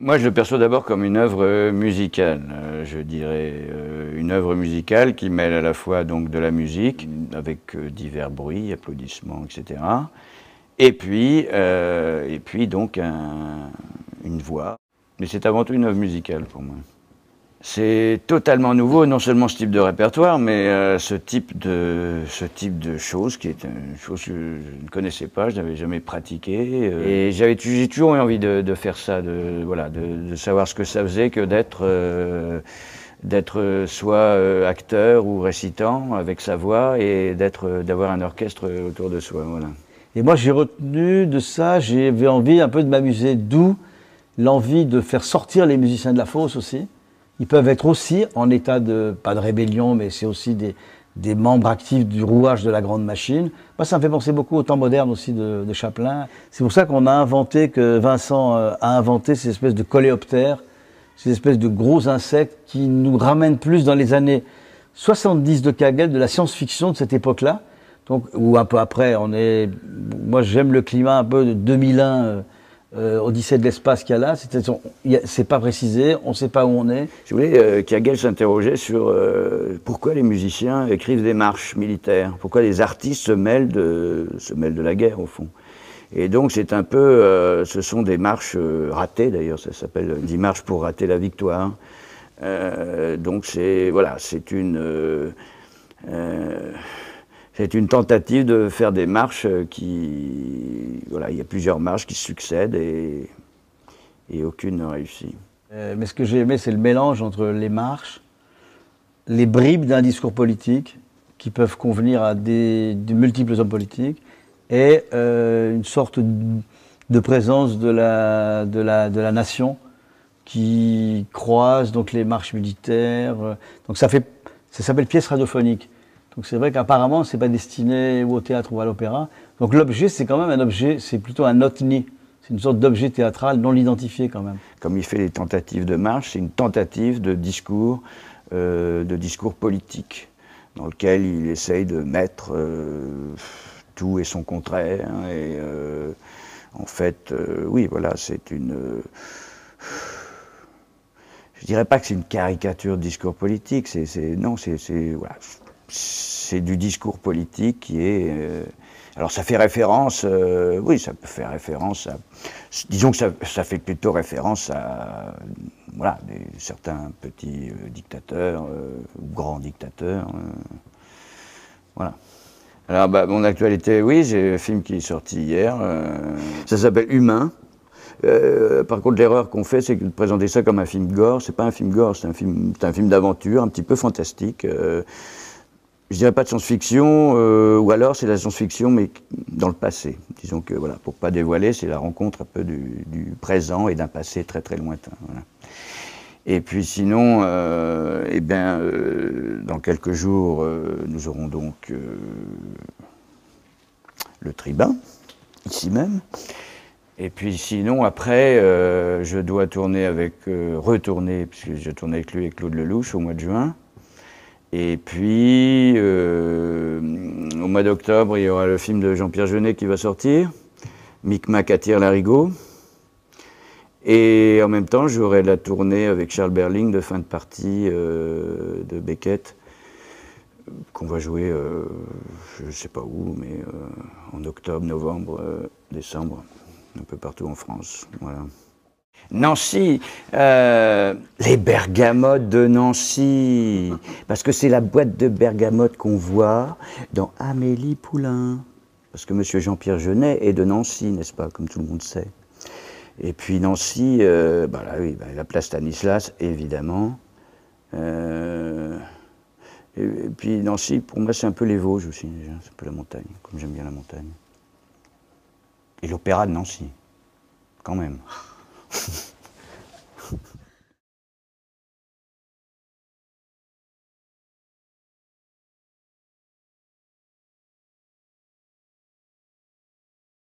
Moi, je le perçois d'abord comme une œuvre musicale, je dirais. Une œuvre musicale qui mêle à la fois donc de la musique, avec divers bruits, applaudissements, etc. Et puis donc une voix. Mais c'est avant tout une œuvre musicale pour moi. C'est totalement nouveau, non seulement ce type de répertoire, mais ce type de choses, qui est une chose que je ne connaissais pas, je n'avais jamais pratiqué. Et j'ai toujours eu envie de faire ça, de savoir ce que ça faisait que d'être soit acteur ou récitant avec sa voix et d'avoir un orchestre autour de soi. Voilà. Et moi j'ai retenu de ça, j'avais envie un peu de m'amuser, d'où l'envie de faire sortir les musiciens de la fosse aussi. Ils peuvent être aussi en état de, pas de rébellion, mais c'est aussi des membres actifs du rouage de la grande machine. Moi, ça me fait penser beaucoup au temps moderne aussi de Chaplin. C'est pour ça qu'on a inventé, que Vincent a inventé ces espèces de coléoptères, ces espèces de gros insectes qui nous ramènent plus dans les années 70 de Kagel, de la science-fiction de cette époque-là. Donc, ou un peu après, moi j'aime le climat un peu de 2001, Odyssée de l'espace qu'il y a là, c'est pas précisé, on ne sait pas où on est. Si vous voulez, Kagel s'interrogeait sur pourquoi les musiciens écrivent des marches militaires, pourquoi les artistes se mêlent de la guerre au fond. Et donc c'est un peu, ce sont des marches ratées d'ailleurs, ça s'appelle 10 marches pour rater la victoire. Donc c'est une tentative de faire des marches il y a plusieurs marches qui succèdent et aucune ne réussit. Mais ce que j'ai aimé, c'est le mélange entre les marches, les bribes d'un discours politique qui peuvent convenir à de multiples hommes politiques et une sorte de présence de la nation qui croise donc les marches militaires. Donc ça s'appelle pièce radiophonique. Donc c'est vrai qu'apparemment, c'est pas destiné ou au théâtre ou à l'opéra. Donc l'objet, c'est quand même un objet, c'est plutôt un otni. C'est une sorte d'objet théâtral non identifié quand même. Comme il fait les tentatives de marche, c'est une tentative de discours politique, dans lequel il essaye de mettre tout et son contraire. Et en fait, oui, voilà, c'est une... je dirais pas que c'est une caricature de discours politique, c'est du discours politique qui est... alors ça fait référence, oui, ça peut faire référence à... Disons que ça fait plutôt référence à certains petits dictateurs, ou grands dictateurs. Voilà. Alors, mon actualité, oui, j'ai un film qui est sorti hier, ça s'appelle Humain. Par contre, l'erreur qu'on fait, c'est de présenter ça comme un film gore. C'est pas un film gore, c'est un film d'aventure, un petit peu fantastique. Je dirais pas de science-fiction, ou alors c'est de la science-fiction, mais dans le passé. Disons que, voilà, pour pas dévoiler, c'est la rencontre un peu du présent et d'un passé très très lointain. Voilà. Et puis sinon, dans quelques jours, nous aurons donc le Tribun, ici même. Et puis sinon, après, je dois retourner, puisque je tournais avec lui et Claude Lelouch au mois de juin. Et puis, au mois d'octobre, il y aura le film de Jean-Pierre Jeunet qui va sortir, Micmac attire l'arigot. Et en même temps, j'aurai la tournée avec Charles Berling de fin de partie de Beckett, qu'on va jouer, je ne sais pas où, mais en octobre, novembre, décembre, un peu partout en France. Voilà. Nancy, les bergamotes de Nancy, parce que c'est la boîte de bergamotes qu'on voit dans Amélie Poulain, parce que monsieur Jean-Pierre Jeunet est de Nancy, n'est-ce pas, comme tout le monde sait. Et puis Nancy, la place Stanislas, évidemment. Et puis Nancy, pour moi, c'est un peu les Vosges aussi, c'est un peu la montagne, comme j'aime bien la montagne. Et l'opéra de Nancy, quand même.